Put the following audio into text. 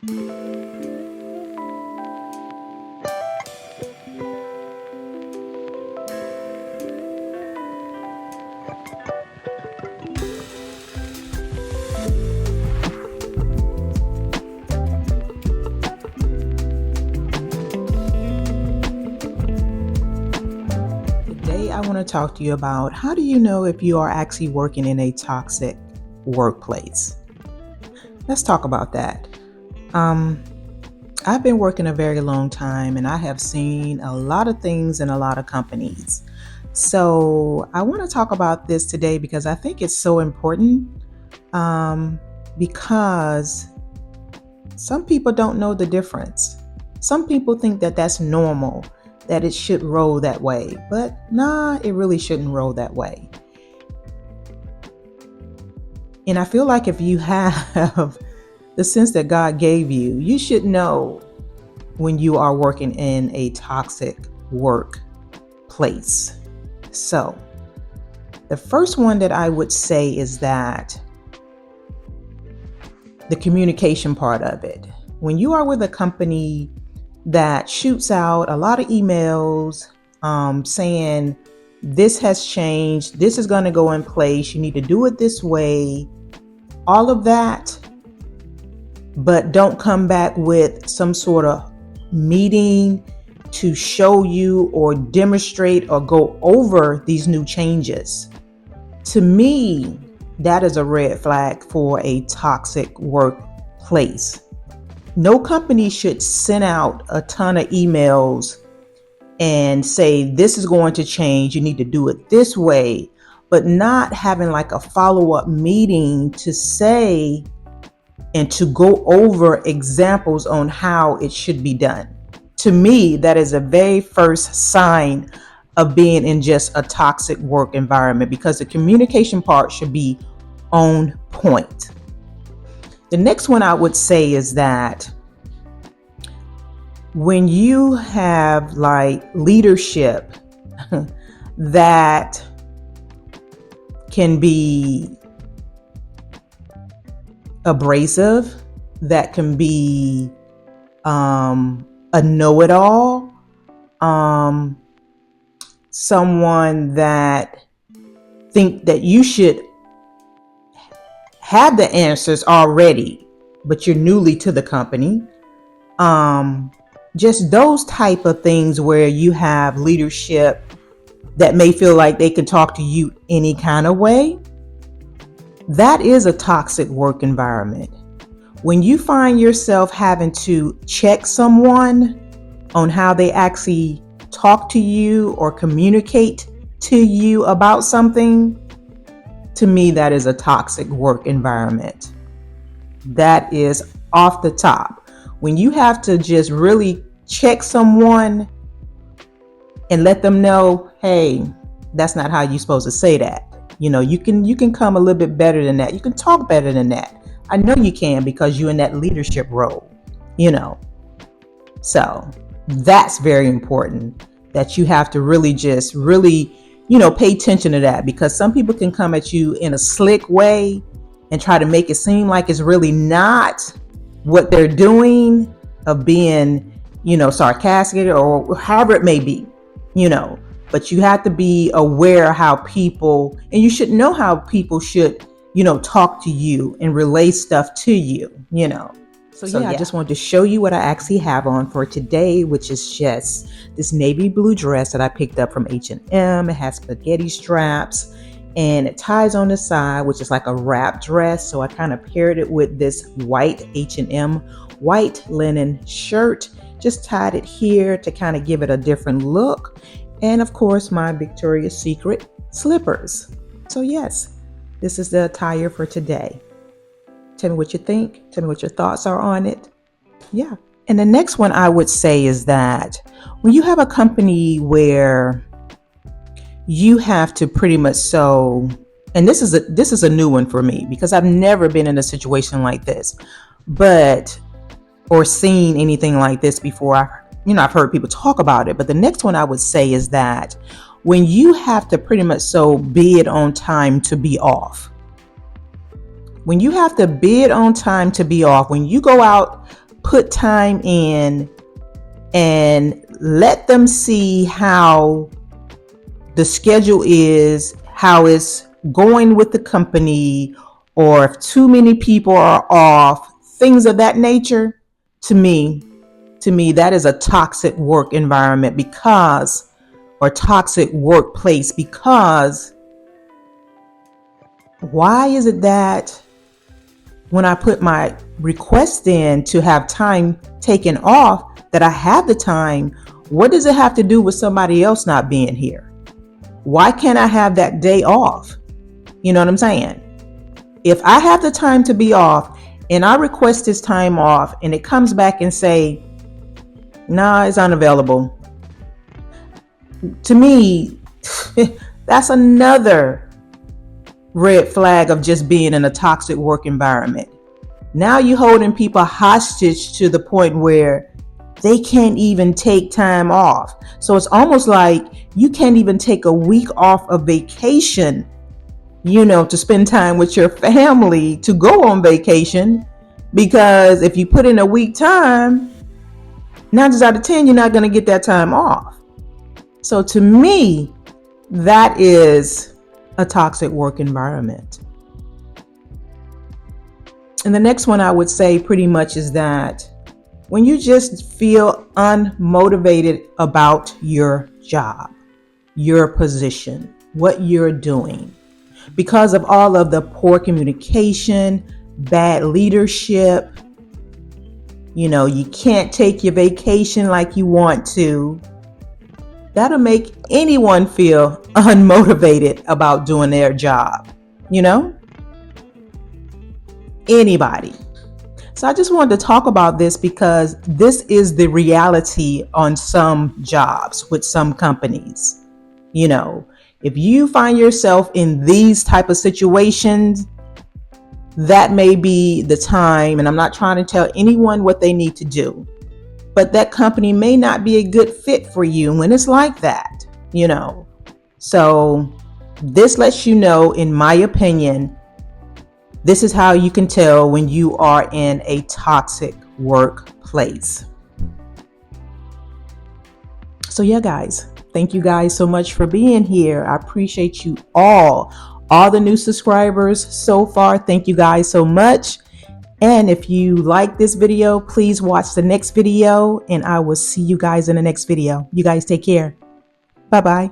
I want to talk to you about how do you know if you are actually working in a toxic workplace? Let's talk about that. I've been working a very long time and I have seen a lot of things in a lot of companies. So I want to talk about this today because I think it's so important because some people don't know the difference. Some people think that that's normal, that it should roll that way, but nah, it really shouldn't roll that way. And I feel like if you have the sense that God gave you, you should know when you are working in a toxic workplace. So the first one that I would say is that the communication part of it. When you are with a company that shoots out a lot of emails saying this has changed, this is going to go in place, you need to do it this way, all of that, but don't come back with some sort of meeting to show you or demonstrate or go over these new changes. To me, that is a red flag for a toxic workplace. No company should send out a ton of emails and say, this is going to change, you need to do it this way, but not having like a follow-up meeting to say and to go over examples on how it should be done. To me, that is a very first sign of being in just a toxic work environment because the communication part should be on point. The next one I would say is that when you have like leadership that can be abrasive, that can be a know-it-all, someone that think that you should have the answers already, but you're newly to the company. Just those type of things where you have leadership that may feel like they can talk to you any kind of way. That is a toxic work environment. When you find yourself having to check someone on how they actually talk to you or communicate to you about something, to me, that is a toxic work environment. That is off the top. When you have to just really check someone and let them know, hey, that's not how you're supposed to say that. You know, you can come a little bit better than that. You can talk better than that. I know you can because you're in that leadership role, you know. So that's very important that you have to really pay attention to that, because some people can come at you in a slick way and try to make it seem like it's really not what they're doing, of being, sarcastic or however it may be, but you have to be aware how people, and you should know how people should, talk to you and relay stuff to you, So I just wanted to show you what I actually have on for today, which is just this navy blue dress that I picked up from H&M. It has spaghetti straps and it ties on the side, which is like a wrap dress. So I kind of paired it with this white H&M white linen shirt, just tied it here to kind of give it a different look. And of course, my Victoria's Secret slippers. So yes, this is the attire for today. Tell me what you think. Tell me what your thoughts are on it. Yeah. And the next one I would say is that when you have a company where you have to pretty much and this is a new one for me because I've never been in a situation like this, or seen anything like this before. I've heard people talk about it, but the next one I would say is that when you have to pretty much bid on time to be off. When you have to bid on time to be off, when you go out put time in and let them see how the schedule is, how it's going with the company, or if too many people are off, things of that nature, to me, that is a toxic work environment or toxic workplace, because why is it that when I put my request in to have time taken off, that I have the time? What does it have to do with somebody else not being here? Why can't I have that day off? You know what I'm saying? If I have the time to be off and I request this time off and it comes back and say, nah, it's unavailable. To me, that's another red flag of just being in a toxic work environment. Now you're holding people hostage to the point where they can't even take time off. So it's almost like you can't even take a week off of vacation, to spend time with your family, to go on vacation, because if you put in a week time, 9 times out of 10, you're not going to get that time off. So to me, that is a toxic work environment. And the next one I would say pretty much is that when you just feel unmotivated about your job, your position, what you're doing, because of all of the poor communication, bad leadership, you can't take your vacation like you want to, that'll make anyone feel unmotivated about doing their job, anybody. So I just wanted to talk about this because this is the reality on some jobs with some companies. If you find yourself in these type of situations, that may be the time, and I'm not trying to tell anyone what they need to do, but that company may not be a good fit for you when it's like that, So this lets you know, in my opinion, this is how you can tell when you are in a toxic workplace. So yeah, guys, thank you guys so much for being here. I appreciate you all the new subscribers so far. Thank you guys so much. And if you like this video, please watch the next video, and I will see you guys in the next video. You guys take care. Bye-bye.